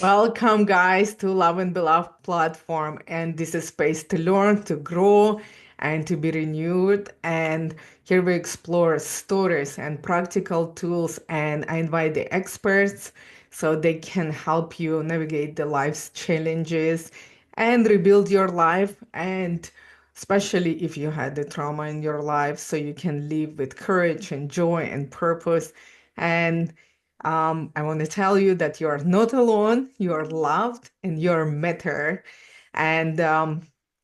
Welcome, guys, to Love and Beloved Platform. And this is space to learn, to grow, and to be renewed. And here we explore stories and practical tools. And I invite the experts so they can help you navigate the life's challenges and rebuild your life. And especially if you had the trauma in your life, so you can live with courage and joy and purpose. And I want to tell you that you are not alone, you are loved, and you're matter. And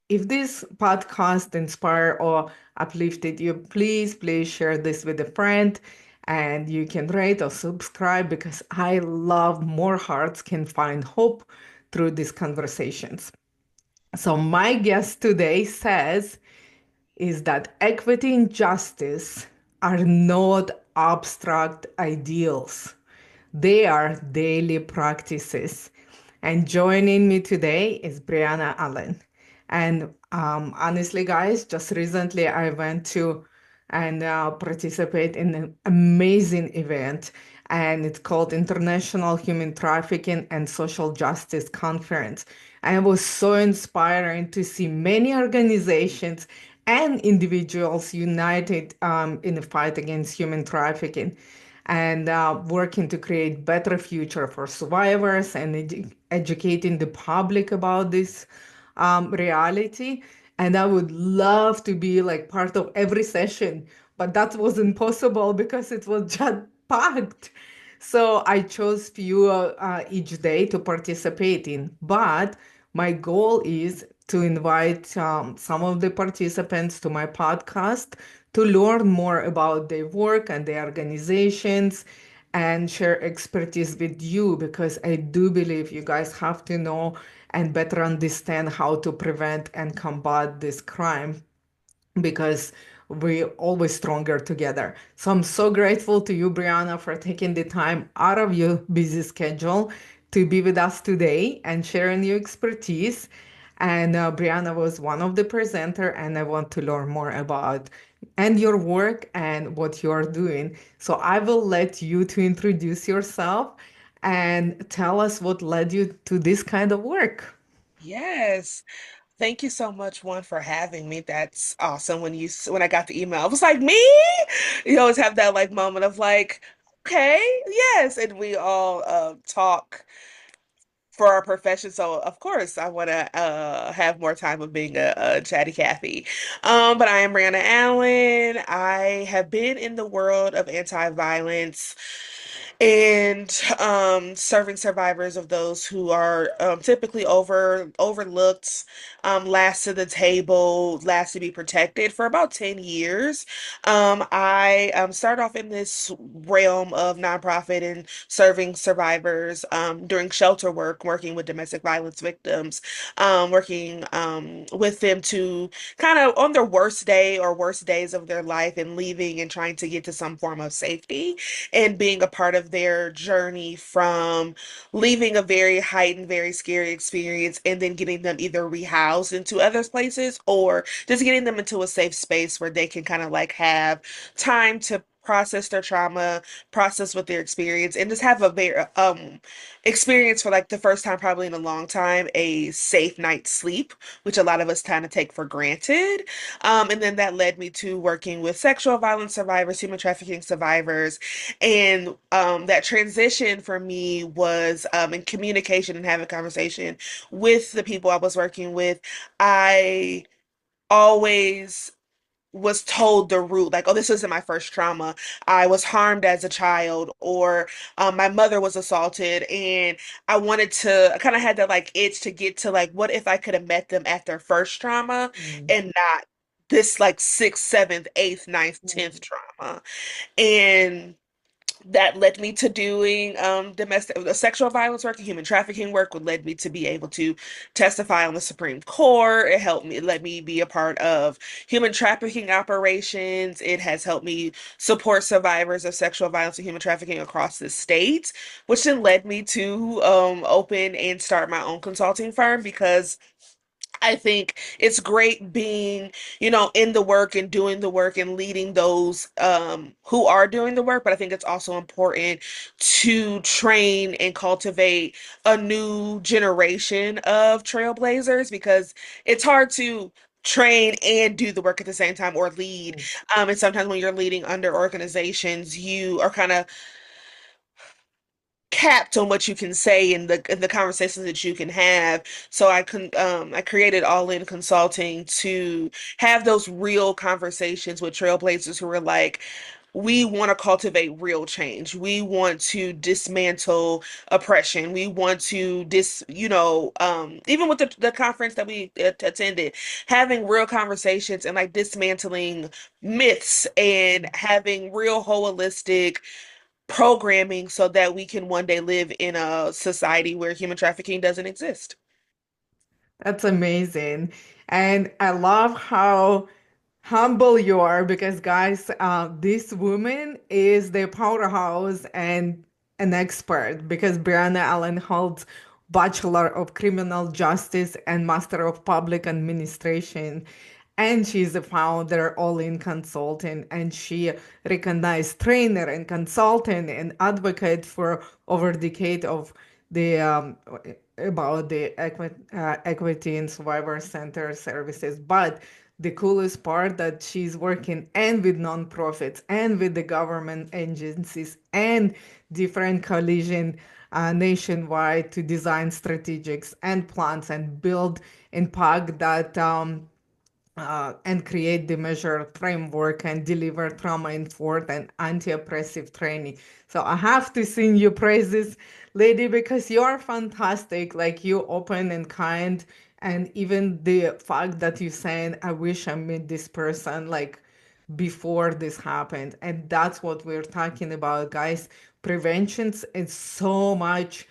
if this podcast inspired or uplifted you, please share this with a friend. And you can rate or subscribe because I love more hearts can find hope through these conversations. So, my guest today says is that equity and justice are not abstract ideals. They are daily practices. And joining me today is Breanna Allen. And honestly, guys, just recently I went to and participate in an amazing event, and it's called International Human Trafficking and Social Justice Conference. And it was so inspiring to see many organizations and individuals united in the fight against human trafficking and working to create better future for survivors and educating the public about this reality. And I would love to be like part of every session, but that wasn't possible because it was just packed. So I chose few each day to participate in. But my goal is to invite some of the participants to my podcast to learn more about their work and their organizations and share expertise with you because I do believe you guys have to know and better understand how to prevent and combat this crime because we're always stronger together. So I'm so grateful to you, Brianna, for taking the time out of your busy schedule to be with us today and sharing your expertise. And Brianna was one of the presenter, and I want to learn more about and your work and what you're doing. So I will let you to introduce yourself and tell us what led you to this kind of work. Yes. Thank you so much, one, for having me. That's awesome. When I got the email, I was like, me? You always have that like moment of like, okay, yes. And we all talk for our profession. So of course I want to have more time of being a chatty Cathy. But I am Breanna Allen. I have been in the world of anti-violence and serving survivors of those who are typically overlooked, last to the table, last to be protected for about 10 years. I started off in this realm of nonprofit and serving survivors during shelter work, working with domestic violence victims, working with them to kind of on their worst day or worst days of their life and leaving and trying to get to some form of safety and being a part of their journey from leaving a very heightened, very scary experience and then getting them either rehoused into other places or just getting them into a safe space where they can kind of like have time to process their trauma, process what their experience, and just have a very experience for like the first time probably in a long time, a safe night's sleep, which a lot of us kind of take for granted. And then that led me to working with sexual violence survivors, human trafficking survivors, and that transition for me was in communication and having conversation with the people I was working with. I always was told the root, like, oh, this isn't my first trauma. I was harmed as a child, or my mother was assaulted, and I kind of had that like itch to get to like, what if I could have met them at their first trauma Mm, and not this like sixth, seventh, eighth, ninth, tenth mm, trauma. And that led me to doing domestic sexual violence work and human trafficking work, would led me to be able to testify on the Supreme Court. It let me be a part of human trafficking operations. It has helped me support survivors of sexual violence and human trafficking across the state, which then led me to open and start my own consulting firm because I think it's great being, in the work and doing the work and leading those who are doing the work. But I think it's also important to train and cultivate a new generation of trailblazers because it's hard to train and do the work at the same time or lead. And sometimes when you're leading under organizations, you are kind of capped on what you can say in the conversations that you can have. So I created All In Consulting to have those real conversations with trailblazers who are like, we want to cultivate real change. We want to dismantle oppression. We want to even with the conference that we attended, having real conversations and like dismantling myths and having real holistic programming so that we can one day live in a society where human trafficking doesn't exist. That's amazing. And I love how humble you are because, guys, this woman is the powerhouse and an expert because Breanna Allen holds Bachelor of Criminal Justice and Master of Public Administration. And she's a founder, All In Consulting, and she recognized trainer and consultant and advocate for over a decade of the about the equity and survivor center services. But the coolest part that she's working and with nonprofits and with the government agencies and different coalition nationwide to design strategies and plans and build impact that and create the measure framework and deliver trauma-informed and anti-oppressive training. So I have to sing you praises, lady, because you're fantastic. Like you open and kind, and even the fact that you saying, "I wish I met this person," like before this happened, and that's what we're talking about, guys. Prevention is so much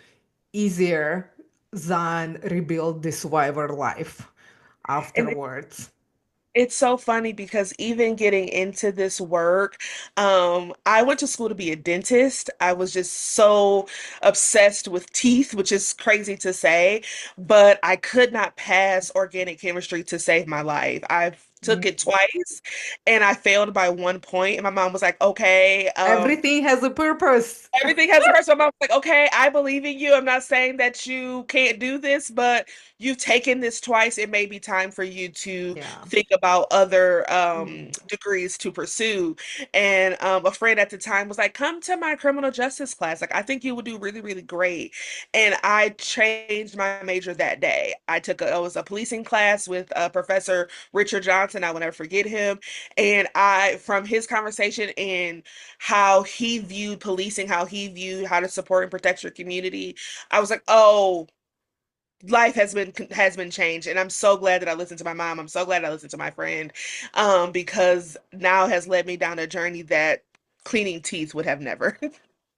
easier than rebuild the survivor life And afterwards. it's so funny because even getting into this work, I went to school to be a dentist. I was just so obsessed with teeth, which is crazy to say, but I could not pass organic chemistry to save my life. I took it twice and I failed by 1 point. And my mom was like, okay, Everything has a purpose. everything has a price. So I'm like, okay, I believe in you. I'm not saying that you can't do this, but you've taken this twice. It may be time for you to Yeah. think about other Mm. degrees to pursue. And a friend at the time was like, come to my criminal justice class. Like, I think you would do really, really great. And I changed my major that day. It was a policing class with Professor Richard Johnson. I will never forget him. And from his conversation and how he viewed policing, how he viewed how to support and protect your community. I was like, oh, life has been changed, and I'm so glad that I listened to my mom. I'm so glad I listened to my friend, because now has led me down a journey that cleaning teeth would have never.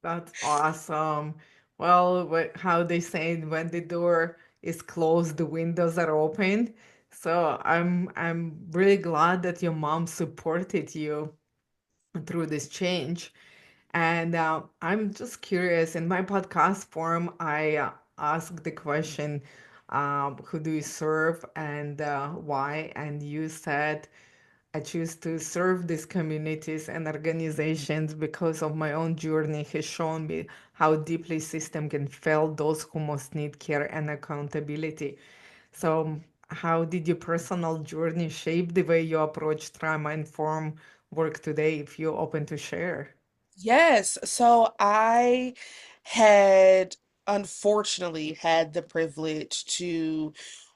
That's awesome. Well, how they say when the door is closed, the windows are open. So I'm really glad that your mom supported you through this change. And I'm just curious. In my podcast form, I asked the question, who do you serve and why? And you said I choose to serve these communities and organizations because of my own journey has shown me how deeply system can fail those who most need care and accountability. So, how did your personal journey shape the way you approach trauma-informed work today, if you're open to share? Yes, so I had unfortunately had the privilege to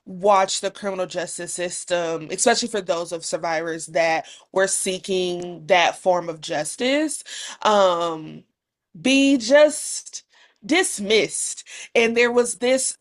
watch the criminal justice system, especially for those of survivors that were seeking that form of justice, um, be just dismissed. And there was this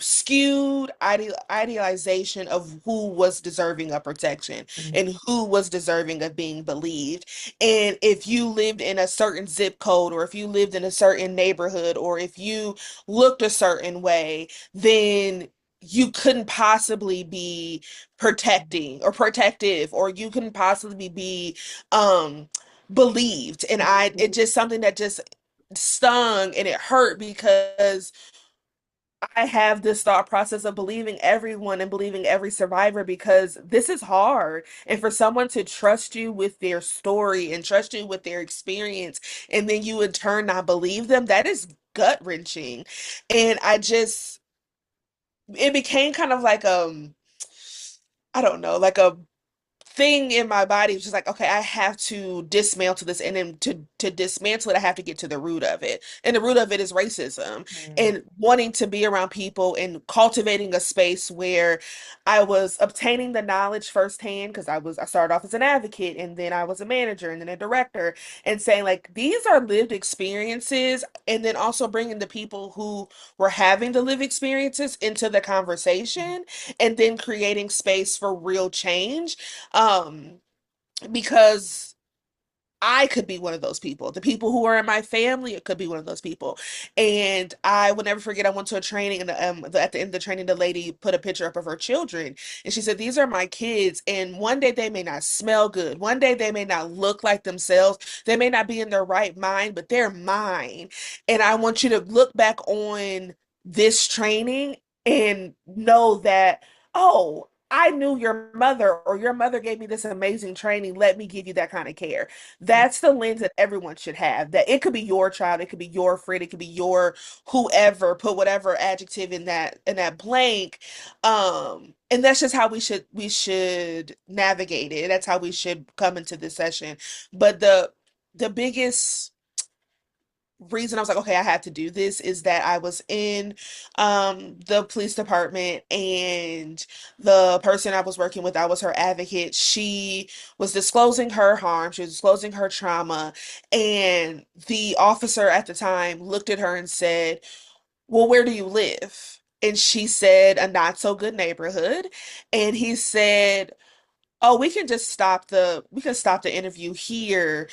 skewed idealization of who was deserving of protection Mm. and who was deserving of being believed. And if you lived in a certain zip code, or if you lived in a certain neighborhood, or if you looked a certain way, then you couldn't possibly be protecting or protective, or you couldn't possibly be um believed. And it just something that just stung and it hurt because I have this thought process of believing everyone and believing every survivor because this is hard. And for someone to trust you with their story and trust you with their experience, and then you in turn not believe them, that is gut-wrenching. And it became kind of like I don't know, like a thing in my body was just like, okay, I have to dismantle this, and then to dismantle it, I have to get to the root of it. And the root of it is racism Mm, and wanting to be around people and cultivating a space where I was obtaining the knowledge firsthand because I started off as an advocate and then I was a manager and then a director and saying like these are lived experiences and then also bringing the people who were having the lived experiences into the conversation and then creating space for real change um, because I could be one of those people. The people who are in my family, it could be one of those people. And I will never forget, I went to a training, and at the end of the training, the lady put a picture up of her children. And she said, these are my kids. And one day they may not smell good. One day they may not look like themselves. They may not be in their right mind, but they're mine. And I want you to look back on this training and know that, oh, I knew your mother, or your mother gave me this amazing training. Let me give you that kind of care. That's the lens that everyone should have. That it could be your child, it could be your friend, it could be your whoever, put whatever adjective in that blank. And that's just how we should navigate it. That's how we should come into this session. But the biggest reason I was like, okay, I have to do this is that I was in the police department, and the person I was working with, I was her advocate. She was disclosing her harm, she was disclosing her trauma, and the officer at the time looked at her and said, well, where do you live? And she said, a not so good neighborhood. And he said, oh, we can stop the interview here,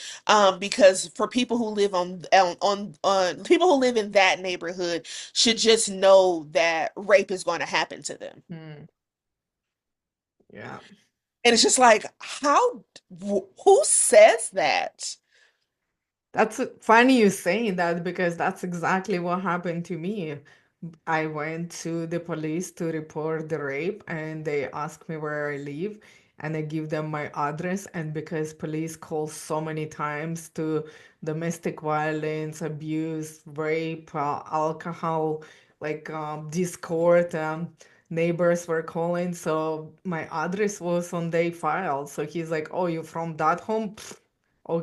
because for people who live on people who live in that neighborhood should just know that rape is going to happen to them. mm, yeah. And it's just like, who says that? That's funny you saying that because that's exactly what happened to me. I went to the police to report the rape and they asked me where I live and I give them my address, and because police call so many times to domestic violence, abuse, rape, alcohol, like discord, neighbors were calling, so my address was on their file. So he's like, "Oh, you from that home? Pfft,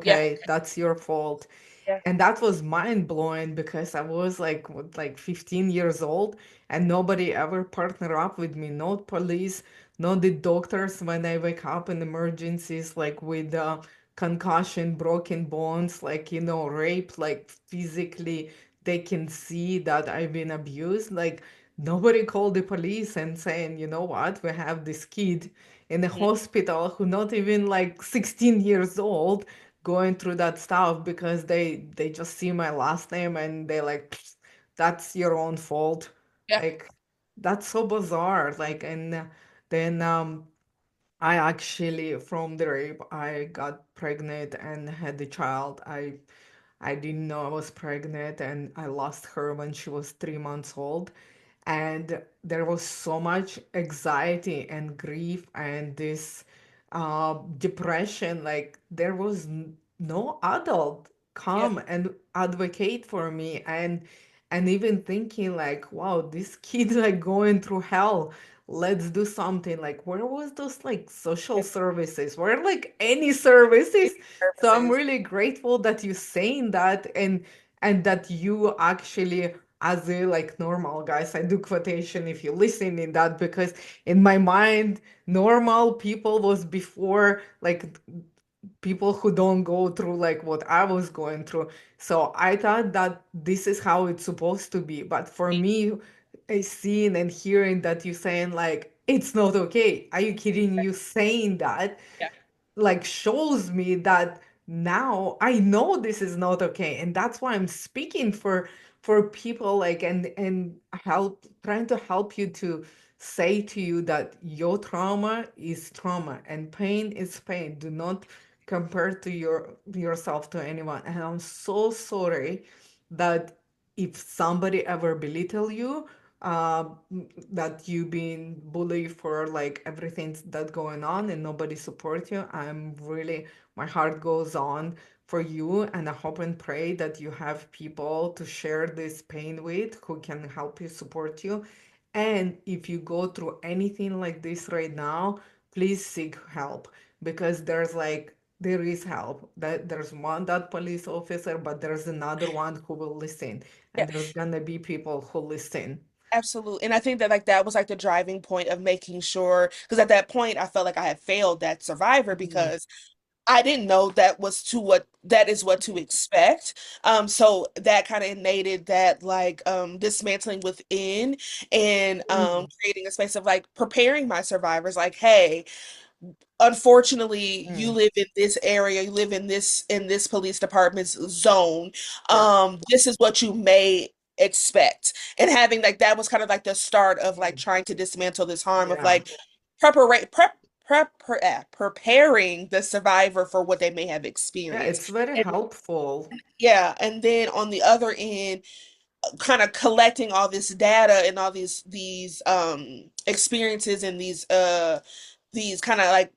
Yeah, okay, that's your fault." yeah, And that was mind blowing because I was like what, like 15 years old and nobody ever partnered up with me. No police, no the doctors when I wake up in emergencies, like with concussion, broken bones, like rape, like physically they can see that I've been abused. Like nobody called the police and saying, you know what, we have this kid in the mhm, hospital who not even like 16 years old going through that stuff because they just see my last name and they like, "Pfft, that's your own fault." yeah, Like that's so bizarre. Like and then I actually from the rape I got pregnant and had the child. I didn't know I was pregnant and I lost her when she was 3 months old. And there was so much anxiety and grief and this depression. Like there was no adult yeah, come and advocate for me, and even thinking like, wow, this kid like going through hell, let's do something. Like where was those like social yeah. services, where like any services? So I'm Services. really grateful that you saying that, and that you actually as a like normal guys, I do quotation if you listen in that, because in my mind normal people was before like people who don't go through like what I was going through. So I thought that this is how it's supposed to be. But for me, seeing and hearing that you saying like it's not okay. Are you kidding? You saying that Yeah, like shows me that now I know this is not okay, and that's why I'm speaking for people like and help trying to help you to say to you that your trauma is trauma and pain is pain. Do not compare to yourself to anyone. And I'm so sorry that if somebody ever belittle you, uh, that you been bullied for like everything that going on and nobody support you. I'm really, my heart goes on for you, and I hope and pray that you have people to share this pain with who can help you, support you. And if you go through anything like this right now, please seek help, because there's like there is help. That there's one that police officer, but there's another one who will listen, Yeah, and there's gonna be people who listen. absolutely. And I think that like that was like the driving point of making sure, because at that point I felt like I had failed that survivor Mhm. because I didn't know that is what to expect. So that kind of innated that like dismantling within and Mm, creating a space of like preparing my survivors like, hey, unfortunately you mm, live in this area, you live in this police department's zone. yeah, This is what you may expect. And having like that was kind of like the start of like mm, trying to dismantle this harm of yeah, like preparing the survivor for what they may have yeah. experienced. It's very And helpful. yeah, and then on the other end, kind of collecting all this data and all these experiences and these kind of like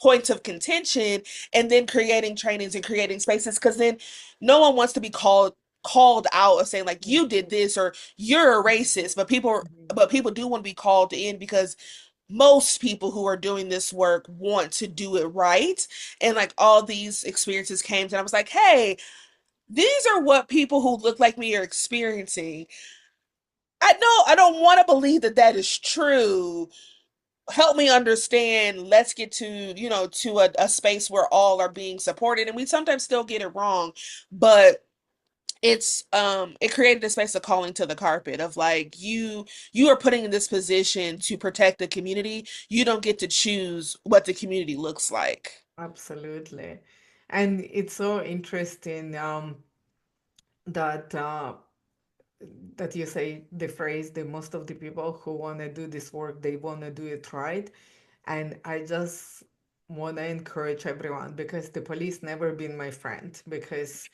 points of contention, and then creating trainings and creating spaces, because then no one wants to be called out of saying like Mm, you did this or you're a racist, mhm. but people do want to be called in because most people who are doing this work want to do it right. And like all these experiences came and I was like, hey, these are what people who look like me are experiencing. I know I don't want to believe that that is true. Help me understand. Let's get to, to a space where all are being supported. And we sometimes still get it wrong, but it created a space of calling to the carpet of like you are putting in this position to protect the community. You don't get to choose what the community looks like. Absolutely. And it's so interesting that that you say the phrase that most of the people who want to do this work, they want to do it right. And I just want to encourage everyone, because the police never been my friend, because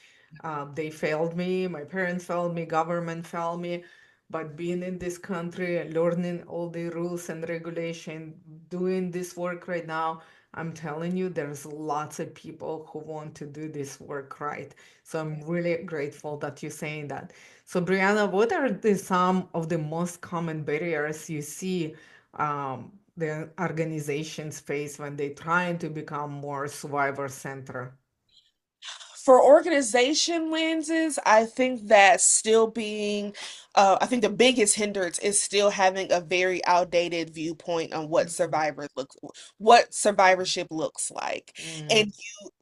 they failed me, my parents failed me, government failed me. But being in this country, learning all the rules and regulation, doing this work right now, I'm telling you, there's lots of people who want to do this work right. So I'm really grateful that you're saying that. So Brianna, what are some of the most common barriers you see the organizations face when they trying to become more survivor centered? For organization lenses, I think that still being, I think the biggest hindrance is still having a very outdated viewpoint on what survivorship looks like. Mm,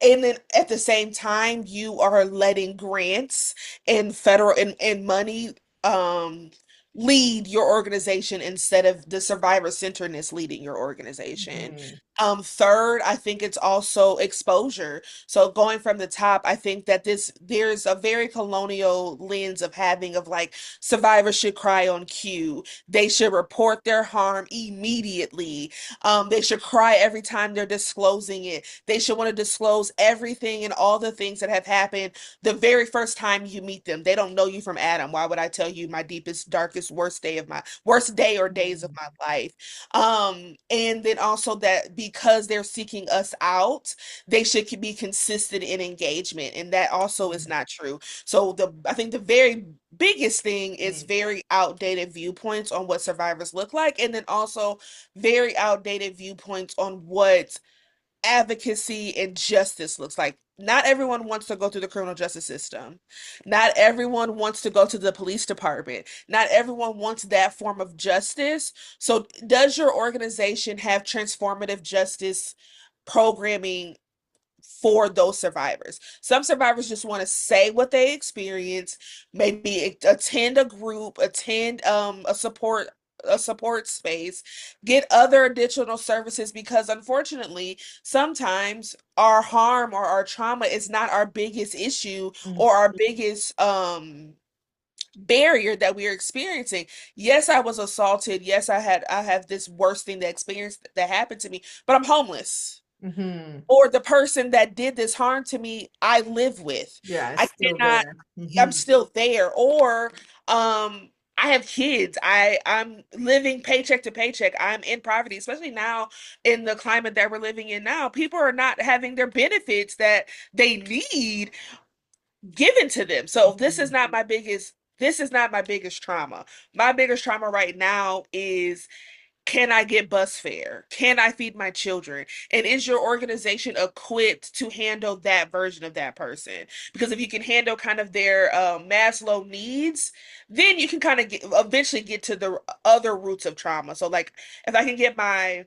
And then at the same time, you are letting grants and federal and money, um, lead your organization instead of the survivor centeredness leading your organization. mhm, Third, I think it's also exposure. So going from the top, I think that there's a very colonial lens of having of like survivors should cry on cue. They should report their harm immediately. They should cry every time they're disclosing it. They should want to disclose everything and all the things that have happened the very first time you meet them. They don't know you from Adam. Why would I tell you my deepest, darkest, worst day or days of mhm, my life? And then also that because they're seeking us out, they should be consistent in engagement, and that also is mhm, not true. So I think the very biggest thing is mhm, very outdated viewpoints on what survivors look like, and then also very outdated viewpoints on what advocacy and justice looks like. Not everyone wants to go through the criminal justice system. Not everyone wants to go to the police department. Not everyone wants that form of justice. So, does your organization have transformative justice programming for those survivors? Some survivors just want to say what they experience, maybe attend a group, attend a support space, get other additional services, because unfortunately, sometimes our harm or our trauma is not our biggest issue mhm, or our biggest barrier that we are experiencing. Yes, I was assaulted. Yes, I have this worst thing that happened to me, but I'm homeless. Hmm. or the person that did this harm to me, I live with. Yeah, it's I still cannot, there. I'm Hmm. still there. Or I have kids. I'm living paycheck to paycheck. I'm in poverty, especially now in the climate that we're living in now. People are not having their benefits that they need given to them. So this is not my biggest trauma. My biggest trauma right now is, can I get bus fare? Can I feed my children? And is your organization equipped to handle that version of that person? Because if you can handle kind of their Maslow needs, then you can kind of eventually get to the other roots of trauma. So, like, if I can get my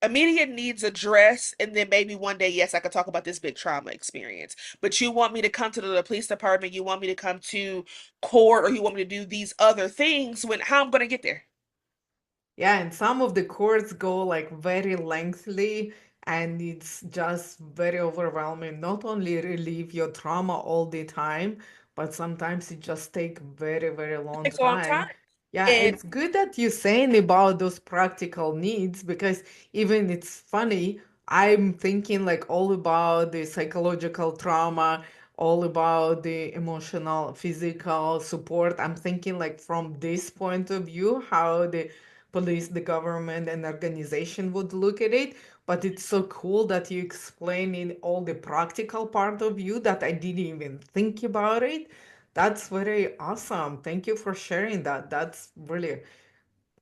immediate needs addressed, and then maybe one day, yes, I could talk about this big trauma experience. But you want me to come to the police department, you want me to come to court, or you want me to do these other things, when how I'm going to get there? Yeah, and some of the courts go like very lengthy, and it's just very overwhelming. Not only relieve your trauma all the time, but sometimes it just take very, very It long takes a long time. time. Yeah, And it's good that you're saying about those practical needs because even it's funny, I'm thinking like all about the psychological trauma, all about the emotional, physical support. I'm thinking like from this point of view, how the police, the government, and organization would look at it. But it's so cool that you explain in all the practical part of you that I didn't even think about it. That's very awesome. Thank you for sharing that. That's really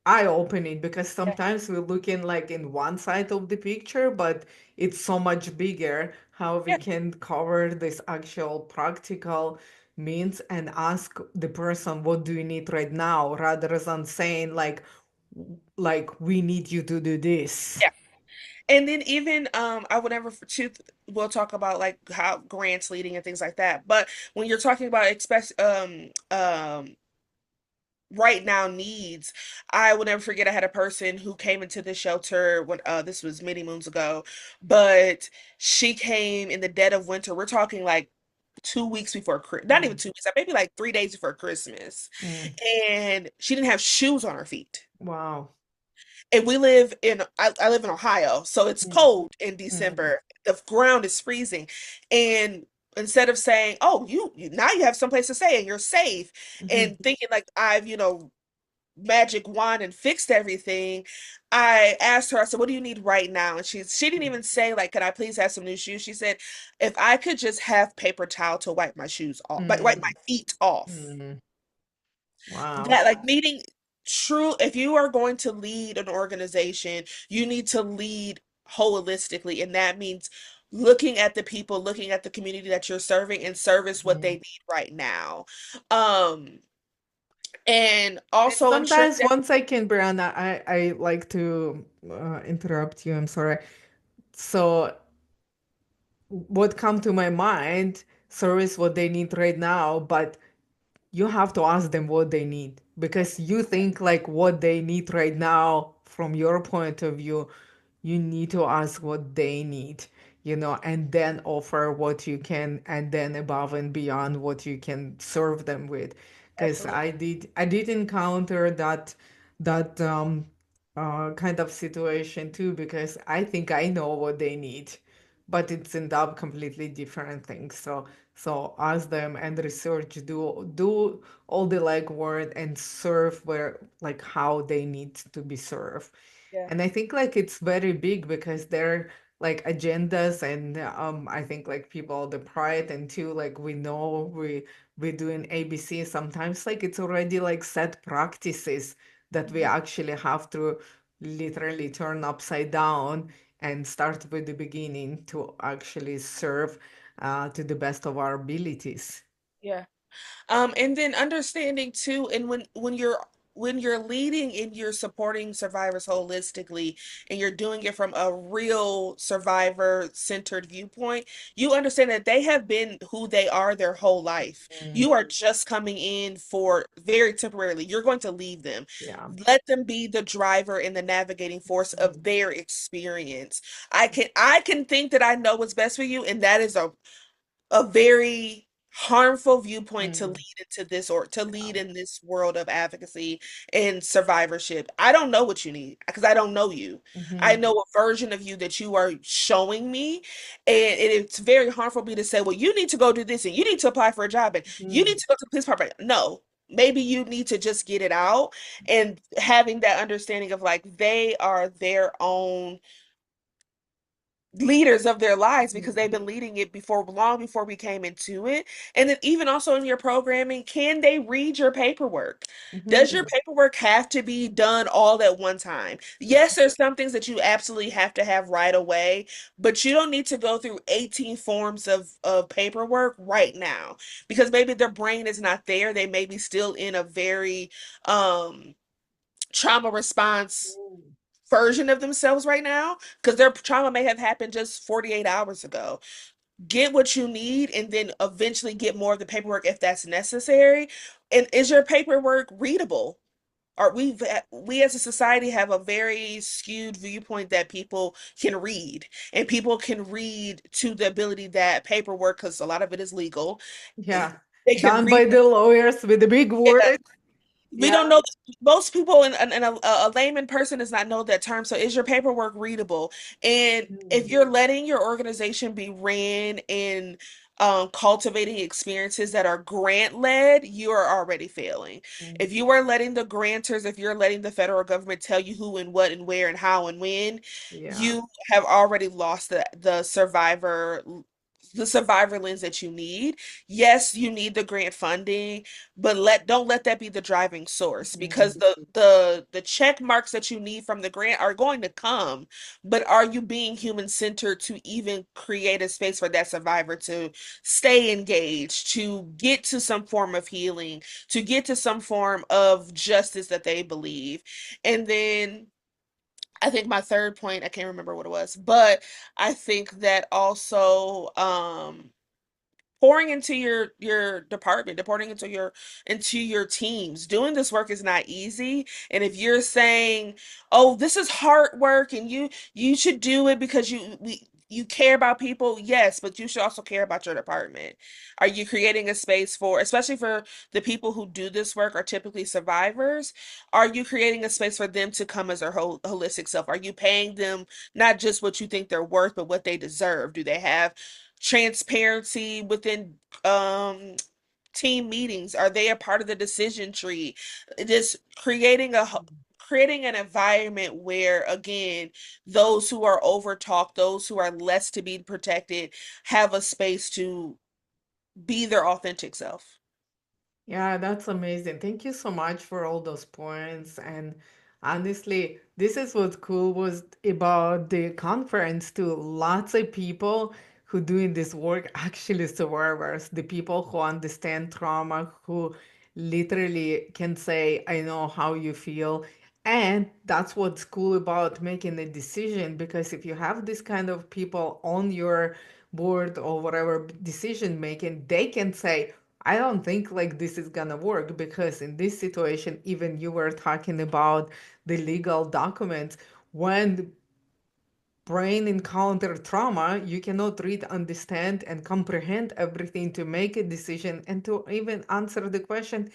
eye-opening because sometimes we're looking like in one side of the picture, but it's so much bigger how we yeah, can cover this actual practical means and ask the person, what do you need right now, rather than saying like we need you to do this. yeah. And then even I would never too we'll talk about like how grants leading and things like that. But when you're talking about expect right now needs, I will never forget I had a person who came into the shelter when this was many moons ago, but she came in the dead of winter. We're talking like 2 weeks before not even Mm, 2 weeks, maybe like 3 days before Christmas. mm. And she didn't have shoes on her feet. Wow. And we live in I live in Ohio, so it's Mm, cold in mm, December. The ground is freezing. And instead of saying, "Oh, you now you have someplace to stay and you're safe," mhm, and thinking like I've, magic wand and fixed everything, I asked her, I said, "What do you need right now?" And she didn't even say like, "Could I please have some new shoes?" She said, "If I could just have paper towel to wipe my shoes off, like wipe my mm, feet off." mm. Wow. That like needing true, if you are going to lead an organization, you need to lead holistically, and that means looking at the people, looking at the community that you're serving, and service what they Mhm. need right now. um and And also ensuring sometimes, that, one second, Brianna, I like to interrupt you. I'm sorry. So, what come to my mind, service what they need right now, but you have to ask them what they need because you think like what they need right now from your point of view, you need to ask what they need, and then offer what you can, and then above and beyond what you can serve them with. Because absolutely, I did encounter that kind of situation too, because I think I know what they need, but it's end up completely different things. So ask them and research, do all the legwork and serve where like how they need to be served. yeah, And I think like it's very big because they're like agendas, and I think like people the pride, and too like we know we doing ABC sometimes like it's already like set practices that we mhm, actually have to literally turn upside down and start with the beginning to actually serve to the best of our abilities. yeah. And then understanding too, and when you're leading and you're supporting survivors holistically, and you're doing it from a real survivor-centered viewpoint, you understand that they have been who they are their whole life. Mm, You are just coming in for very temporarily. You're going to leave them. yeah. Let them be the driver and the navigating force of Mm, their experience. I can think that I know what's best for you, and that is a very harmful viewpoint to Mm, lead into this or to yeah. lead in this world of advocacy and survivorship. I don't know what you need because I don't know you. I Hmm. know a version of you that you are showing me, and it's very harmful for me to say, well, you need to go do this and you need to apply for a job and you need Hmm. to go to this part. No, maybe you need to just get it out and having that understanding of like they are their own leaders of their lives because they've been leading it before long before we came into it. And then even also in your programming, can they read your paperwork? Does your Hmm. paperwork have to be done all at one time? Yes, there's some things that you absolutely have to have right away, but you don't need to go through 18 forms of paperwork right now because maybe their brain is not there. They may be still in a very trauma response version of themselves right now because their trauma may have happened just 48 hours ago. Get what you need and then eventually get more of the paperwork if that's necessary. And is your paperwork readable? Are we as a society have a very skewed viewpoint that people can read and people can read to the ability that paperwork, because a lot of it is legal, Yeah. they can Done read. by the lawyers with the big words. We Yeah. don't know, most people and a layman person does not know that term. So is your paperwork readable? And if Mm, you're letting your organization be ran in cultivating experiences that are grant led, you are already failing. mm, If you are letting the grantors, if you're letting the federal government tell you who and what and where and how and when, yeah. you have already lost the survivor lens that you need. Yes, you need the grant funding, but don't let that be the driving source because Mm, the check marks that you need from the grant are going to come, but are you being human centered to even create a space for that survivor to stay engaged, to get to some form of healing, to get to some form of justice that they believe? And then I think my third point, I can't remember what it was, but I think that also pouring into your department, pouring into your teams. Doing this work is not easy. And if you're saying, "Oh, this is hard work and you should do it because you care about people," yes, but you should also care about your department. Are you creating a space for, especially for the people who do this work are typically survivors, are you creating a space for them to come as their whole holistic self? Are you paying them not just what you think they're worth, but what they deserve? Do they have transparency within um team meetings? Are they a part of the decision tree? Just creating an environment where, again, those who are over talked, those who are less to be protected, have a space to be their authentic self. Yeah, that's amazing. Thank you so much for all those points. And honestly, this is what cool was about the conference too. Lots of people who doing this work actually survivors, the people who understand trauma, who literally can say, I know how you feel. And that's what's cool about making a decision, because if you have this kind of people on your board or whatever decision making, they can say, I don't think like this is gonna work, because in this situation, even you were talking about the legal documents. When brain encounter trauma, you cannot read, understand, and comprehend everything to make a decision and to even answer the question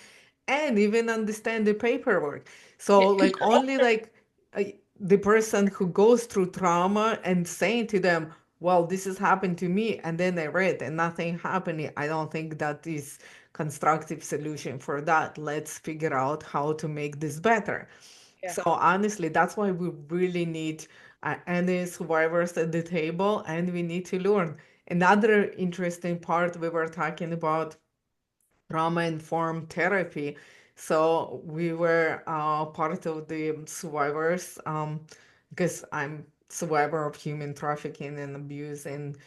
and even understand the paperwork. Yeah, So, because like, only like uh, the person who goes through trauma and saying to them, well, this has happened to me, and then I read and nothing happening. I don't think that is constructive solution for that. Let's figure out how to make this better. yeah, So honestly, that's why we really need any survivors at the table, and we need to learn. Another interesting part, we were talking about trauma-informed therapy. So we were part of the survivors, because I'm survivor of human trafficking and abuse and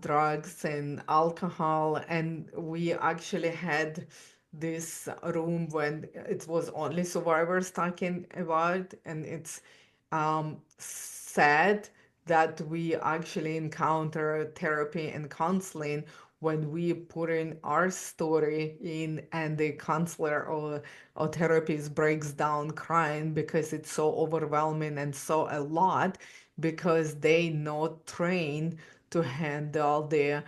drugs and alcohol. And we actually had this room when it was only survivors talking about, and it's sad that we actually encounter therapy and counseling when we put in our story in, and the counselor or therapist breaks down crying because it's so overwhelming and so a lot, because they not trained to handle the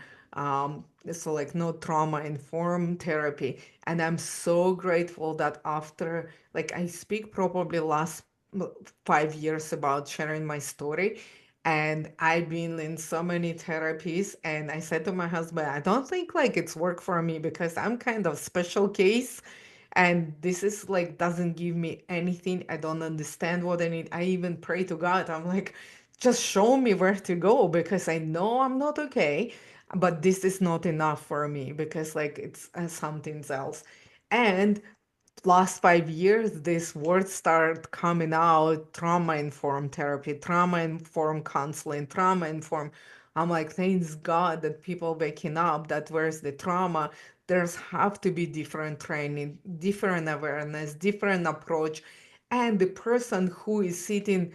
so like no trauma informed therapy. And I'm so grateful that after, like, I speak probably last 5 years about sharing my story, and I've been in so many therapies, and I said to my husband, I don't think like it's work for me because I'm kind of special case, and this is like doesn't give me anything. I don't understand what I need. I even pray to God. I'm like, just show me where to go because I know I'm not okay, but this is not enough for me because like it's something else. And last 5 years, this word start coming out: trauma informed therapy, trauma informed counseling, trauma informed. I'm like, thanks God that people waking up that where's the trauma. There's have to be different training, different awareness, different approach. And the person who is sitting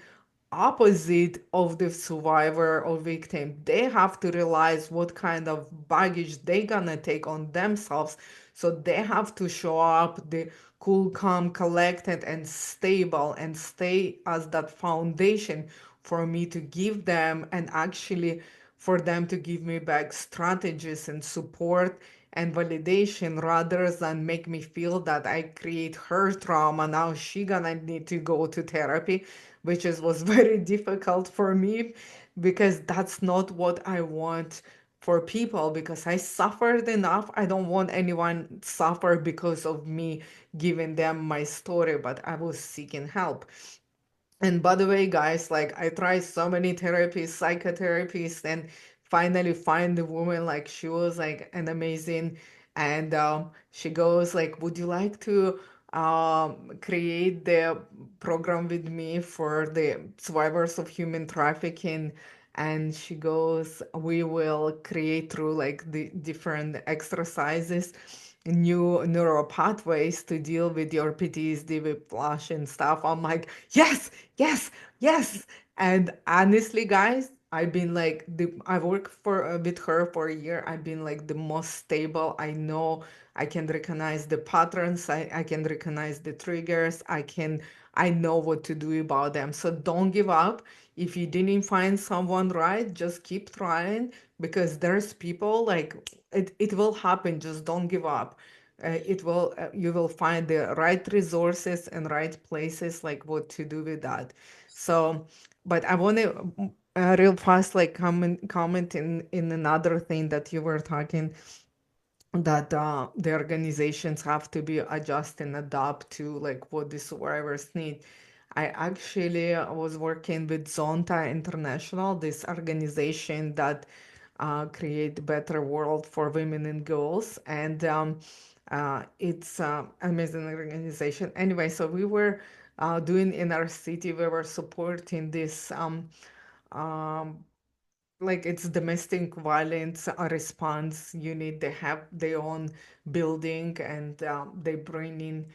opposite of the survivor or victim, they have to realize what kind of baggage they gonna take on themselves. So they have to show up the cool, calm, collected, and stable, and stay as that foundation for me to give them, and actually for them to give me back strategies and support and validation, rather than make me feel that I create her trauma. Now she gonna need to go to therapy, which is was very difficult for me because that's not what I want for people, because I suffered enough. I don't want anyone suffer because of me giving them my story, but I was seeking help. And by the way, guys, like I tried so many therapies, psychotherapists, and finally find the woman. Like she was like an amazing, and she goes like, "Would you like to create the program with me for the survivors of human trafficking?" And she goes, "We will create through like the different exercises." New neural pathways to deal with your PTSD, whiplash, and stuff. I'm like, yes, yes, yes. And honestly, guys, I've been like I worked for with her for a year. I've been like the most stable. I know I can recognize the patterns. I can recognize the triggers. I know what to do about them. So don't give up. If you didn't find someone right, just keep trying, because there's people like it will happen. Just don't give up. It will you will find the right resources and right places like what to do with that. So but I want to real fast like comment in another thing that you were talking, that the organizations have to be adjust and adapt to like what the survivors need. I actually was working with Zonta International, this organization that create better world for women and girls, and it's amazing organization. Anyway, so we were doing in our city, we were supporting this um, like it's domestic violence response unit. They have their own building, and they bring in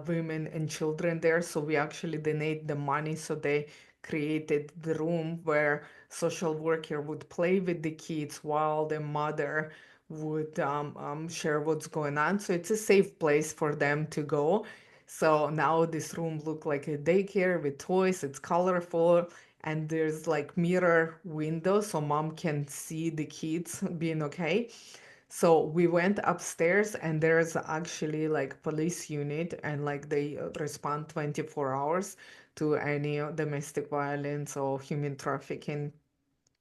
women and children there. So we actually donate the money. So they created the room where social worker would play with the kids while the mother would share what's going on. So it's a safe place for them to go. So now this room look like a daycare with toys. It's colorful, and there's like mirror window so mom can see the kids being okay. So we went upstairs, and there's actually like police unit, and like they respond 24 hours to any domestic violence or human trafficking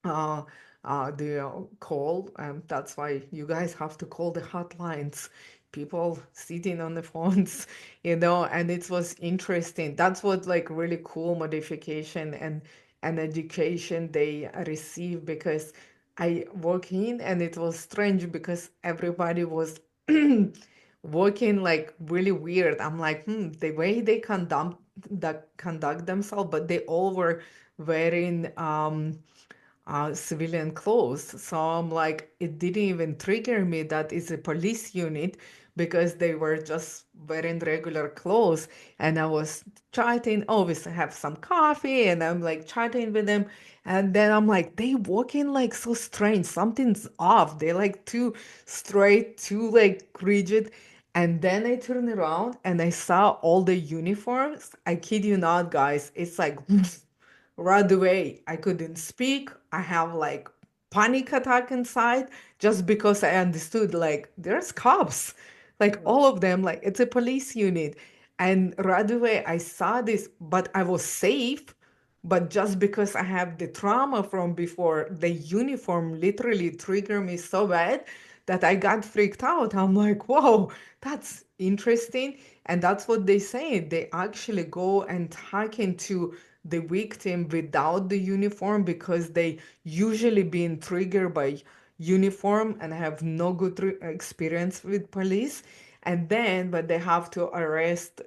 uh, the call. That's why you guys have to call the hotlines. People sitting on the phones, and it was interesting. That's what like really cool modification and education they receive, because I walk in and it was strange because everybody was working like really weird. I'm like, the way they conduct themselves, but they all were wearing civilian clothes. So I'm like, it didn't even trigger me that it's a police unit, because they were just wearing regular clothes. And I was chatting, always have some coffee, and I'm like chatting with them. And then I'm like, they walking like so strange. Something's off. They like too straight, too like rigid. And then I turned around and I saw all the uniforms. I kid you not, guys. It's like right away I couldn't speak. I have like panic attack inside. just because I understood like there's cops, like Mhm. all of them, like it's a police unit. And right away I saw this, but I was safe. But just because I have the trauma from before, the uniform literally triggered me so bad that I got freaked out. I'm like, whoa, that's interesting. And that's what they say. They actually go and hack into the victim without the uniform because they usually being triggered by uniform and have no good experience with police. And then, but they have to arrest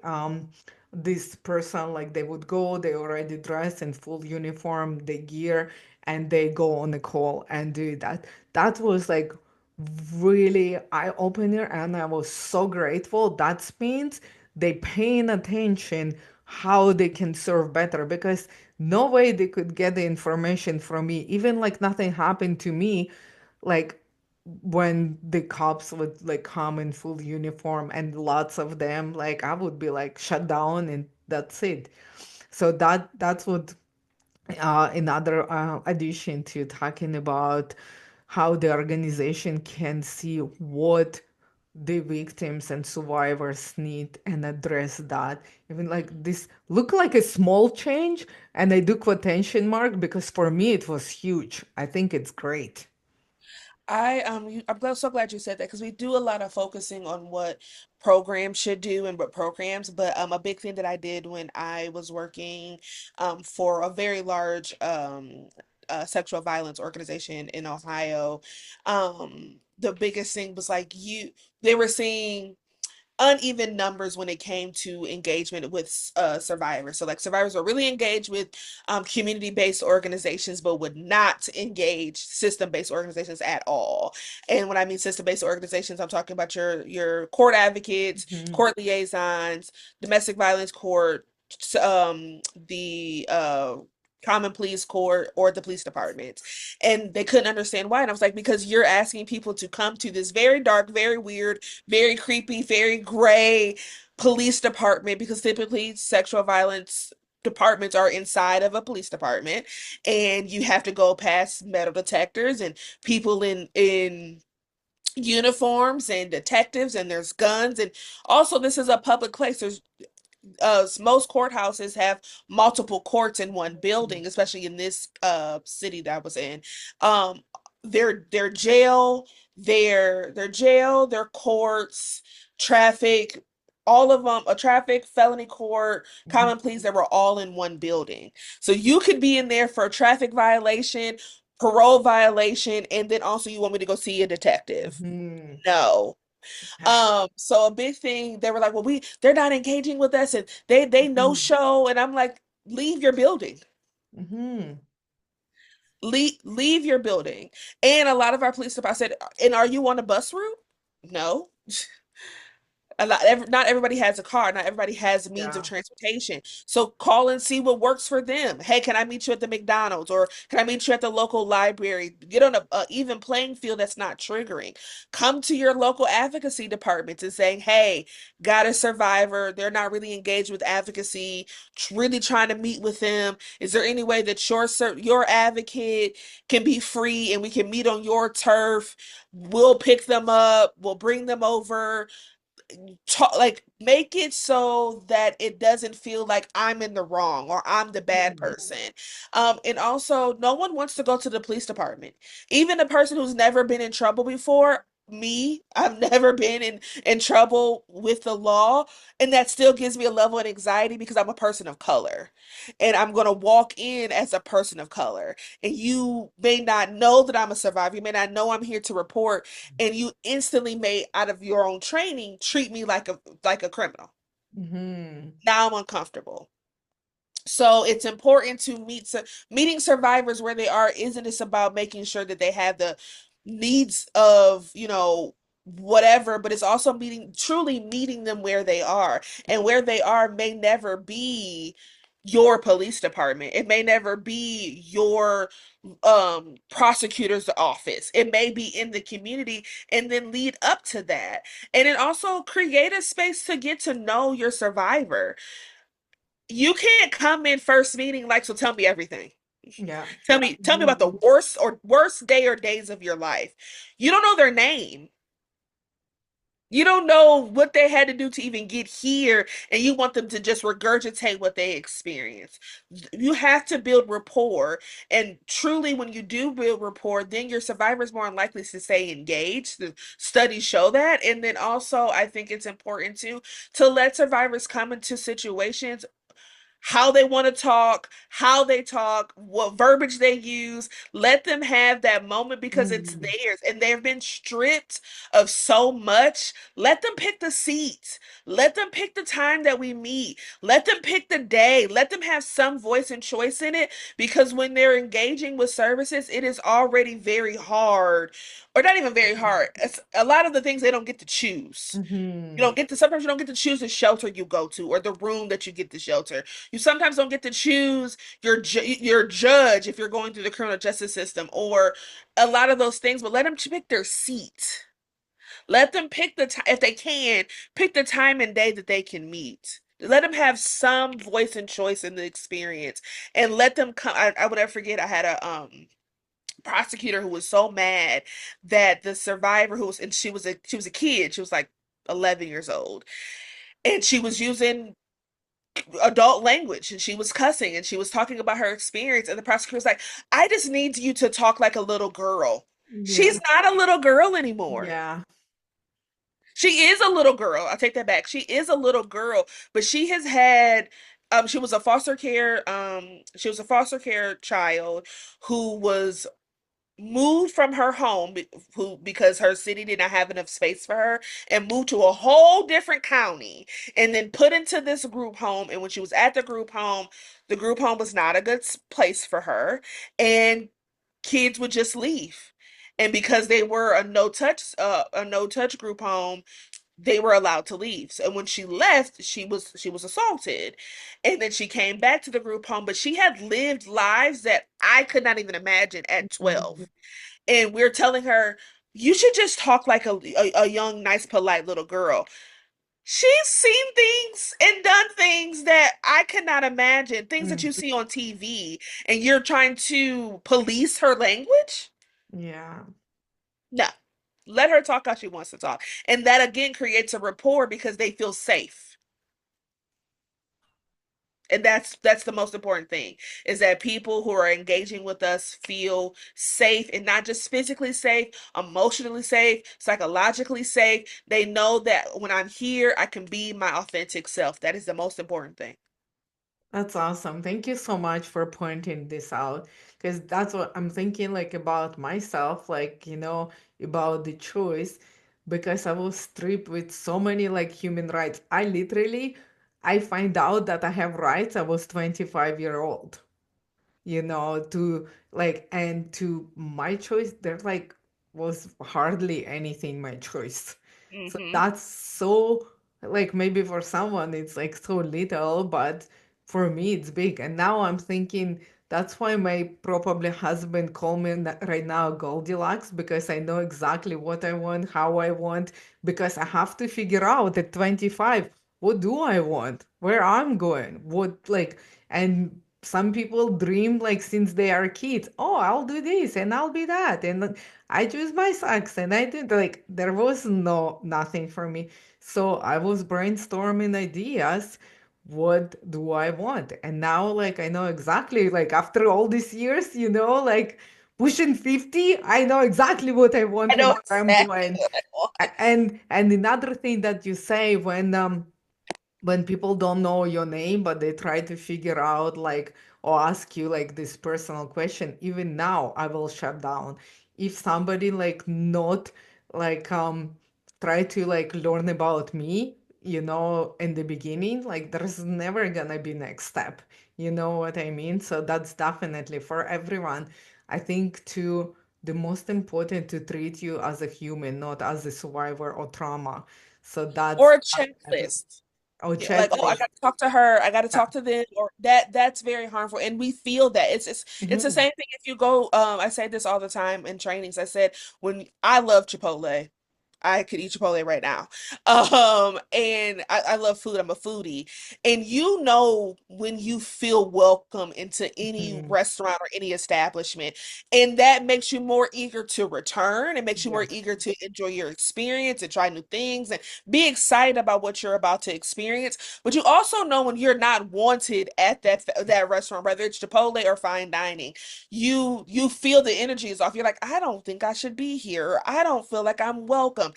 this person, like they would go, they already dressed in full uniform, the gear, and they go on a call and do that. That was like really eye-opener, and I was so grateful. That means they paying attention how they can serve better, because no way they could get the information from me, even like nothing happened to me, like when the cops would like come in full uniform and lots of them, like I would be like shut down and that's it. So that's what another addition to talking about how the organization can see what the victims and survivors need and address that. Even like this look like a small change, and I do quotation mark because for me it was huge. I think it's great. So glad you said that because we do a lot of focusing on what programs should do and what programs, but a big thing that I did when I was working for a very large sexual violence organization in Ohio, the biggest thing was like they were seeing uneven numbers when it came to engagement with survivors. So like survivors were really engaged with community-based organizations, but would not engage system-based organizations at all. And when I mean system-based organizations, I'm talking about your court advocates, Mhm. court liaisons, domestic violence court, the common pleas court or the police department. And they couldn't understand why. And I was like, because you're asking people to come to this very dark, very weird, very creepy, very gray police department, because typically sexual violence departments are inside of a police department, and you have to go past metal detectors and people in uniforms and detectives, and there's guns, and also this is a public place. There's most courthouses have multiple courts in one building, especially in this city that I was in. Um, their jail, their jail, their courts, traffic, all of them, a traffic, felony court, Mhm. common pleas, that were all in one building. So you could be in there for a traffic violation, parole violation, and then also you want me to go see a detective. Mhm. No. So a big thing, they were like, well, they're not engaging with us, and they no Mhm. show, and I'm like, leave your building. Mhm. Leave your building. And a lot of our police department said, and are you on a bus route? No. Not everybody has a car. Not everybody has means of Yeah. transportation. So call and see what works for them. Hey, can I meet you at the McDonald's, or can I meet you at the local library? Get on a even playing field that's not triggering. Come to your local advocacy departments and saying, hey, got a survivor. They're not really engaged with advocacy. Really trying to meet with them. Is there any way that your advocate can be free and we can meet on your turf? We'll pick them up. We'll bring them over, talk, like make it so that it doesn't feel like I'm in the wrong or I'm the bad Mhm. person. And also no one wants to go to the police department. Even a person who's never been in trouble before, me, I've never been in trouble with the law, and that still gives me a level of anxiety because I'm a person of color, and I'm going to walk in as a person of color, and you may not know that I'm a survivor, you may not know I'm here to report, and you instantly may, out of your own training, treat me like a criminal. Mhm. Now I'm uncomfortable. So it's important to meeting survivors where they are. Isn't this about making sure that they have the needs of, whatever, but it's also truly meeting them where they are. And where they are may never be your police department. It may never be your prosecutor's office. It may be in the community, and then lead up to that. And then also create a space to get to know your survivor. You can't come in first meeting like, so tell me everything. Yeah. Tell me about the worst day or days of your life. You don't know their name. You don't know what they had to do to even get here, and you want them to just regurgitate what they experienced. You have to build rapport, and truly, when you do build rapport, then your survivors more likely to stay engaged. The studies show that, and then also, I think it's important to let survivors come into situations how they want to talk, how they talk, what verbiage they use. Let them have that moment because it's Mhm. theirs and they've been stripped of so much. Let them pick the seats. Let them pick the time that we meet. Let them pick the day. Let them have some voice and choice in it because when they're engaging with services, it is already very hard, or not even very hard. It's a lot of the things they don't get to choose. You Mhm. don't get to sometimes you don't get to choose the shelter you go to or the room that you get the shelter. You sometimes don't get to choose your judge if you're going through the criminal justice system or a lot of those things, but let them pick their seat. Let them pick the time if they can, pick the time and day that they can meet. Let them have some voice and choice in the experience and let them come. I would never forget I had a prosecutor who was so mad that the survivor who was and she was a kid, she was like 11 years old and she was using adult language and she was cussing and she was talking about her experience and the prosecutor was like, I just need you to talk like a little girl. She's Yeah. not a little girl anymore. Yeah. She is a little girl. I take that back. She is a little girl, but she has had she was a foster care child who was moved from her home because her city did not have enough space for her and moved to a whole different county and then put into this group home, and when she was at the group home was not a good place for her and kids would just leave, and because they were a no touch group home, they were allowed to leave. So, and when she left, she was assaulted. And then she came back to the group home, but she had lived lives that I could not even imagine at Mhm. 12. And we're telling her, you should just talk like a young, nice, polite little girl. She's seen things and done things that I cannot imagine, things that Mhm. you see on TV, and you're trying to police her language? Yeah. No. Let her talk how she wants to talk. And that again creates a rapport because they feel safe. And that's the most important thing is that people who are engaging with us feel safe, and not just physically safe, emotionally safe, psychologically safe. They know that when I'm here, I can be my authentic self. That is the most important thing. That's awesome. Thank you so much for pointing this out because that's what I'm thinking like about myself, like, about the choice because I was stripped with so many like human rights. I find out that I have rights. I was 25-year old, to like, and to my choice, there like was hardly anything my choice. So Hmm. that's so, like, maybe for someone it's like so little, but for me it's big. And now I'm thinking that's why my probably husband call me right now Goldilocks, because I know exactly what I want, how I want, because I have to figure out at 25 what do I want, where I'm going, what like. And some people dream like since they are kids. Oh, I'll do this and I'll be that. And I choose my sex and I did like there was nothing for me. So I was brainstorming ideas. What do I want? And now like I know exactly like after all these years, like pushing 50, I know exactly what I I want and know where I'm exactly going. what I want. And another thing that you say when people don't know your name but they try to figure out like or ask you like this personal question, even now I will shut down if somebody like not like try to like learn about me, in the beginning, like there's never gonna be next step, you know what I mean? So that's definitely for everyone. I think to the most important to treat you as a human, not as a survivor or trauma. So Or that's a checklist. oh, Yeah, like, oh, I checklist. got to talk to her, I got to Yeah. talk to them, or that's very harmful. And we feel that. It's the Mhm. same thing if you go, I say this all the time in trainings. I said when I love Chipotle. I could eat Chipotle right now. And I love food. I'm a foodie. And you know when you feel welcome into any Mhm. restaurant or any establishment, and that makes you more eager to return. It makes you more Yes. eager to enjoy your experience and try new things and be excited about what you're about to experience. But you also know when you're not wanted at that restaurant, whether it's Chipotle or fine dining, you feel the energy is off. You're like, I don't think I should be here, or I don't feel like I'm welcome.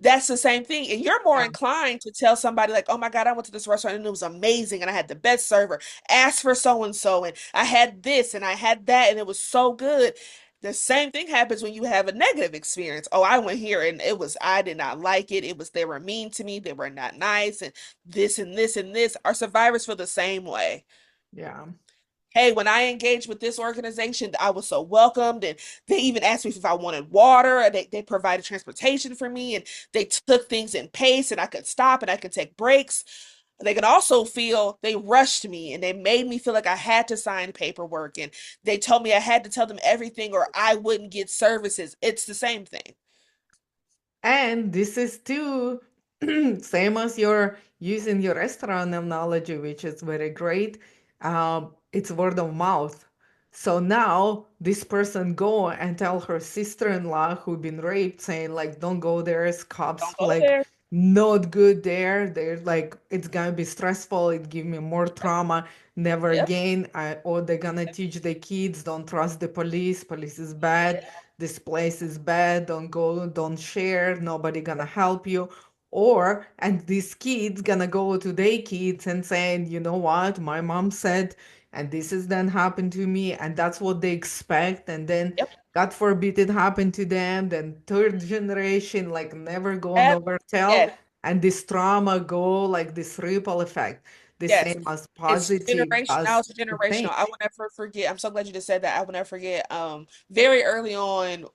That's the same thing. And you're more Yeah. inclined to tell somebody like, oh my God, I went to this restaurant and it was amazing and I had the best server. Ask for so and so and I had this and I had that and it was so good. The same thing happens when you have a negative experience. Oh, I went here and I did not like it. It was, they were mean to me. They were not nice and this and this and this. Our survivors feel the same way. Yeah. Hey, when I engaged with this organization, I was so welcomed, and they even asked me if I wanted water. And they provided transportation for me, and they took things in pace, and I could stop and I could take breaks. They could also feel they rushed me and they made me feel like I had to sign paperwork, and they told me I had to tell them everything or I wouldn't get services. It's the same thing. And this is too same as you're using your restaurant analogy, which is very great. It's word of mouth. So now this person go and tell her sister-in-law who been raped, saying like, "Don't go there. It's Don't cops go like there. not good there. They're like it's gonna be stressful. It give me more trauma. Never Yep. again. Or they're gonna teach the kids don't trust the police. Police is bad. This place is bad, don't go, don't share, nobody gonna help you. Or and these kids gonna go to their kids and saying, you know what, my mom said, and this is then happened to me, and that's what they expect, and then Yep. God forbid it happened to them, then third generation like never go Yep. nowhere tell, Yes. and this trauma go like this ripple effect, the Yes. same as It's positive generation now as it's the generational. pain. I will never forget. I'm so glad you just said that. I will never forget. Very early on,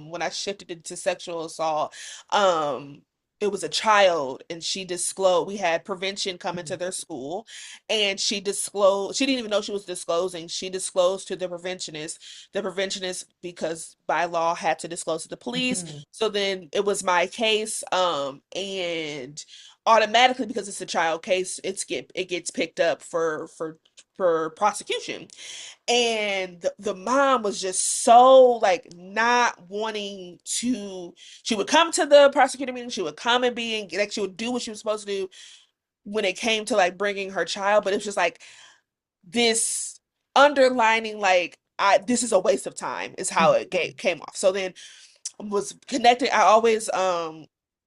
when I shifted into sexual assault, um, it was a child and she disclosed we had prevention come into their school and she didn't even know she was disclosing. She disclosed to the preventionist because by law had to disclose to the police. Mhm. So then it was my case, and automatically because it's a child case it gets picked up for prosecution, and the mom was just so like not wanting to. She would come to the prosecutor meeting, she would come and be like she would do what she was supposed to do when it came to like bringing her child, but it was just like this underlining like I this is a waste of time is how it came off. So then was connected. I always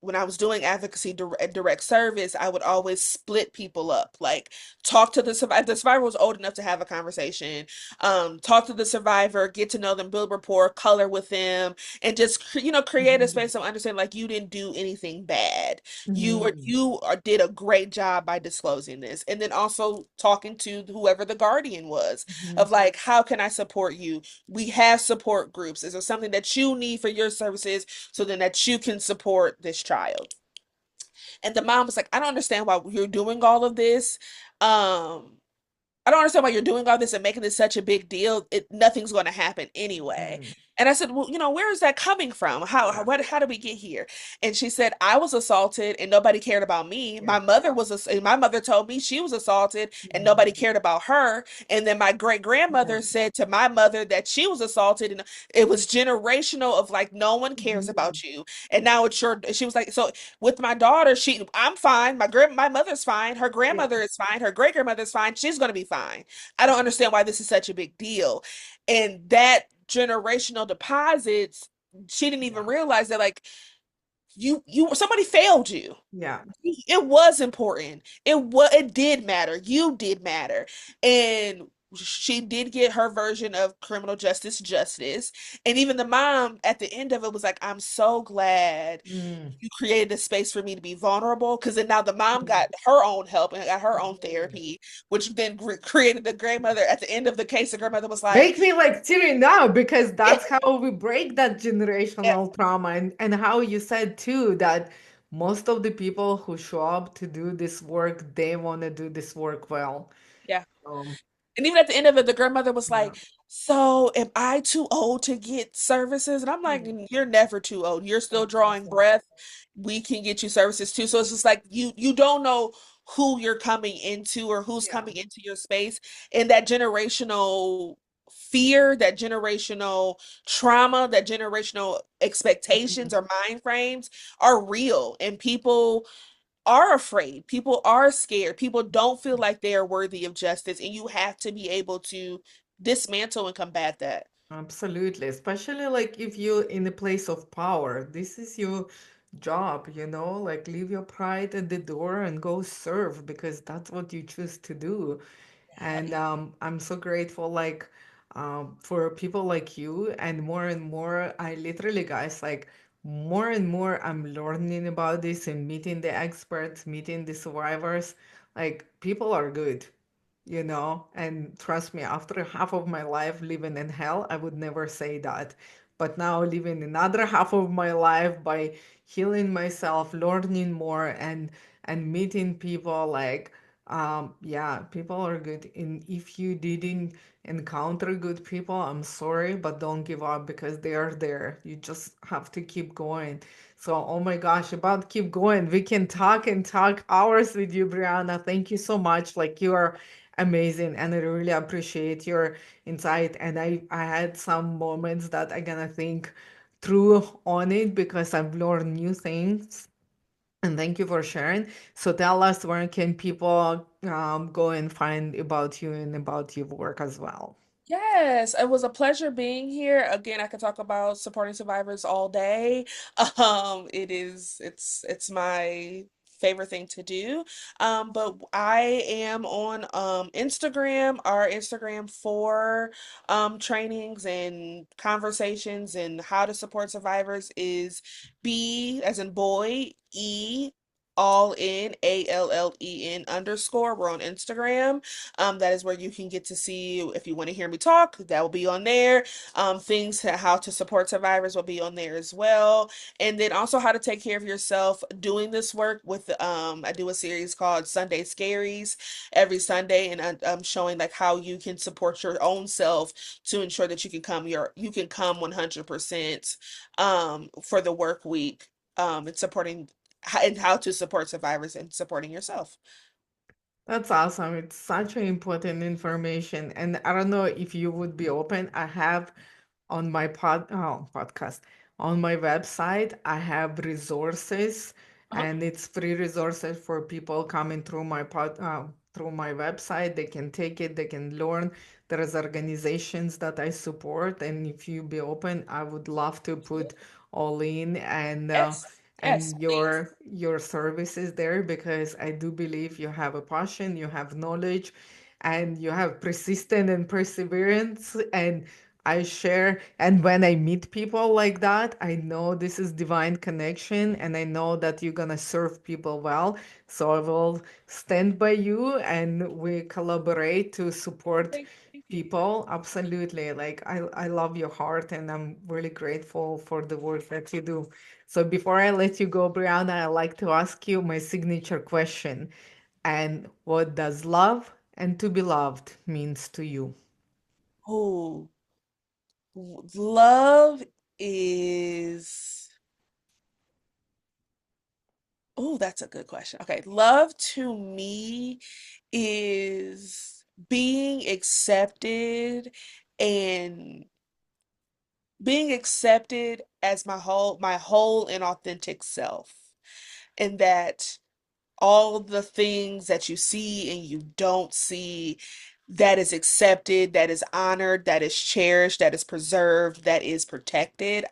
when I was doing advocacy direct service, I would always split people up. Like talk to the survivor. The survivor was old enough to have a conversation. Talk to the survivor, get to know them, build rapport, color with them, and just create a Mhm. space of understanding. Like you didn't do anything bad. Mhm. Did a great job by disclosing this, and then also talking to whoever the guardian was Mhm. of like, how can I support you? We have support groups. Is there something that you need for your services so then that you can support this child? And the mom was like, I don't understand why you're doing all of this. Um, I don't understand why you're doing all this and making this such a big deal. Nothing's going to happen anyway. Mhm. And I said, well, where is that coming from? Yeah. How did we get here? And she said, I was assaulted and nobody cared about me. Yeah. My mother told me she was assaulted and Mhm. nobody cared about her. And then my great Yeah. grandmother said to my mother that she was assaulted, and it was generational of like, no one cares Mhm. about you. And now it's your, she was like, so with my daughter, I'm fine. My mother's fine. Her Yeah. grandmother is fine. Her great grandmother's fine. She's going to be fine. I don't understand why this is such a big deal. And that generational deposits, she didn't even Yeah. realize that like somebody failed you. Yeah. It was important. It did matter. You did matter. And she did get her version of criminal justice. And even the mom at the end of it was like, I'm so glad Mm. you created a space for me to be vulnerable, because then now the mom Mhm. got her own help and got her own Mhm. therapy, which then created the grandmother. At the end of the case, the grandmother was like, Make me like teary now because yeah, that's how we break that yeah, generational trauma and how you said too that most of the people who show up to do this work, they want to do this work well. yeah. Um, And even at the end of it, the grandmother was Yeah. like, "So am I too old to get services?" And I'm like, Mm. "You're never too old. You're still That's drawing awesome. breath. We can get you services too." So it's just like you don't know who you're coming into or who's Yeah. coming into your space. And that generational fear, that generational trauma, that generational expectations Mhm. or mind frames are real. And people are afraid. People are scared. People don't feel like they are worthy of justice, and you have to be able to dismantle and combat that. Absolutely, especially like if you're in a place of power, this is your job, like leave your pride at the door and go serve because that's what you choose to do. And I'm so grateful, like, for people like you, and more, I literally, guys, like, more and more, I'm learning about this and meeting the experts, meeting the survivors. Like, people are good, and trust me, after half of my life living in hell, I would never say that. But now living another half of my life by healing myself, learning more, and meeting people, like, yeah, people are good. And if you didn't encounter good people, I'm sorry, but don't give up because they are there. You just have to keep going. So, oh my gosh, about keep going. We can talk and talk hours with you, Brianna. Thank you so much. Like, you are amazing, and I really appreciate your insight. And I had some moments that I gonna think through on it because I've learned new things. And thank you for sharing. So tell us, where can people go and find about you and about your work as well? Yes, it was a pleasure being here. Again, I could talk about supporting survivors all day. It's my favorite thing to do. But I am on Instagram, our Instagram for trainings and conversations and how to support survivors is B as in boy, E all in ALLEN underscore. We're on Instagram. That is where you can get to see if you want to hear me talk, that will be on there. How to support survivors will be on there as well. And then also how to take care of yourself doing this work with I do a series called Sunday Scaries every Sunday, and I'm showing like how you can support your own self to ensure that you can come 100% for the work week and supporting and how to support survivors and supporting yourself. That's awesome. It's such an important information. And I don't know if you would be open. I have on my podcast, on my website, I have resources, Uh-huh. and it's free resources for people coming through through my website. They can take it, they can learn. There's organizations that I support, and if you be open, I would love to put all in, Yes, yes, and please. your services there, because I do believe you have a passion, you have knowledge, and you have persistence and perseverance. And I share, and when I meet people like that, I know this is divine connection, and I know that you're gonna serve people well. So I will stand by you, and we collaborate to support Thank you. people. Absolutely. Like, I love your heart, and I'm really grateful for the work that you do. So before I let you go, Brianna, I like to ask you my signature question. And what does love and to be loved means to you? Oh, love is, oh, that's a good question. Okay, love to me is being accepted and being accepted as my whole and authentic self. And that all the things that you see and you don't see, that is accepted, that is honored, that is cherished, that is preserved, that is protected.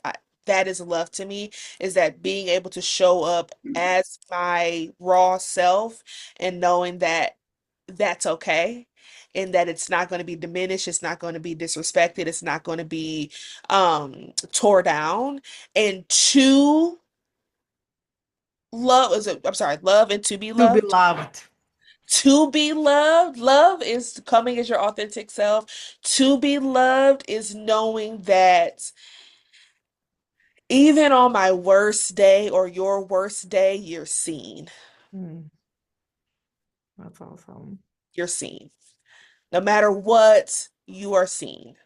That is love to me, is that being able to show up as my raw self and knowing that that's okay and that it's not going to be diminished, it's not going to be disrespected, it's not going to be tore down. And two, love is it, I'm sorry, love and to be To be loved. loved. To be loved, love is coming as your authentic self. To be loved is knowing that even on my worst day or your worst day, you're seen. Mm, that's awesome. You're seen. no matter what you are seeing.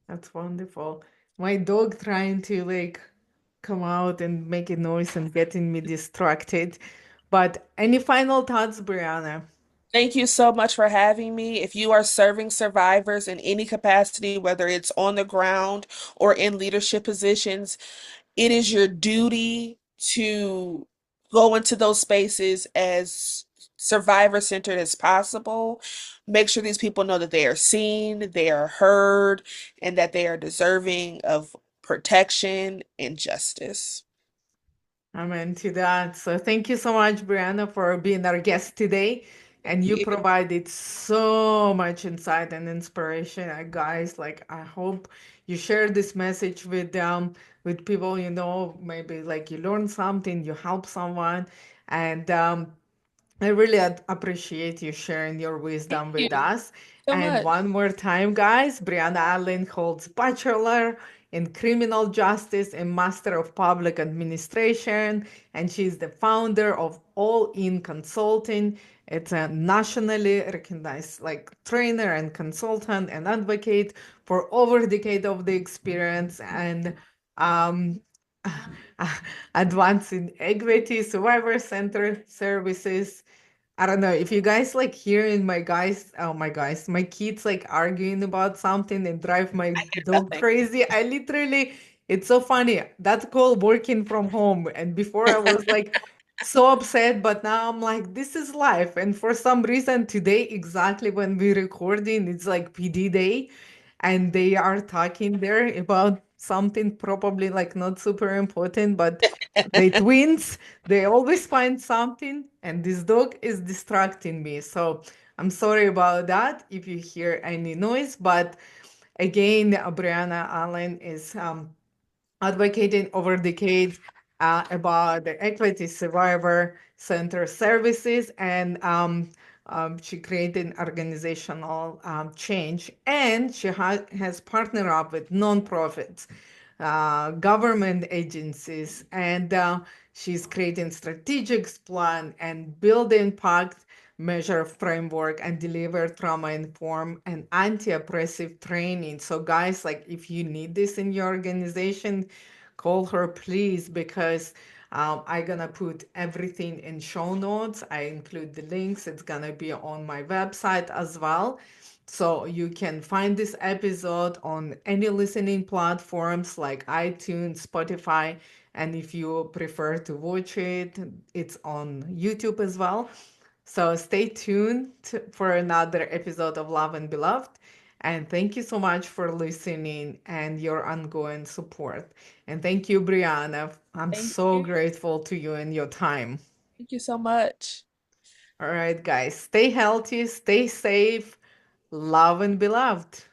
That's wonderful. My dog trying to like come out and make a noise and getting me distracted. But any final thoughts, Brianna? Thank you so much for having me. If you are serving survivors in any capacity, whether it's on the ground or in leadership positions, it is your duty to go into those spaces as survivor centered as possible. Make sure these people know that they are seen, they are heard, and that they are deserving of protection and justice. Amen to that. So thank you so much, Brianna, for being our guest today. And you You. provided so much insight and inspiration, guys. Like I hope you share this message with people you know, maybe like you learn something, you help someone. And I really appreciate you sharing your Thank wisdom with you us. so And much. one more time, guys, Breanna Allen holds Bachelor in Criminal Justice and Master of Public Administration, and she's the founder of All In Consulting. It's a nationally recognized like trainer and consultant and advocate for over a decade of the experience and um, advancing equity, survivor-centered services. I don't know if you guys like hearing my guys, oh my guys, my kids like arguing about something and drive my I hear dog nothing. crazy. I literally, it's so funny. That's called working from home. And before I was like so upset, but now I'm like, this is life. And for some reason today, exactly when we're recording, it's like PD day and they are talking there about something probably like not super important, but they twins, they always find something, and this dog is distracting me. So I'm sorry about that if you hear any noise, but again, Brianna Allen is advocating over decades about the equity survivor center services and she created organizational change and she has partnered up with nonprofits, government agencies, and she's creating strategic plan and build impact measure framework and deliver trauma informed and anti-oppressive training. So guys, like if you need this in your organization, call her please, because I'm gonna put everything in show notes. I include the links. It's gonna be on my website as well. So you can find this episode on any listening platforms like iTunes, Spotify, and if you prefer to watch it, it's on YouTube as well. So stay tuned for another episode of Love and Beloved. And thank you so much for listening and your ongoing support. And thank you, Brianna. I'm Thank so you. grateful to you and your time. Thank you so much. All right, guys, stay healthy, stay safe, love and beloved.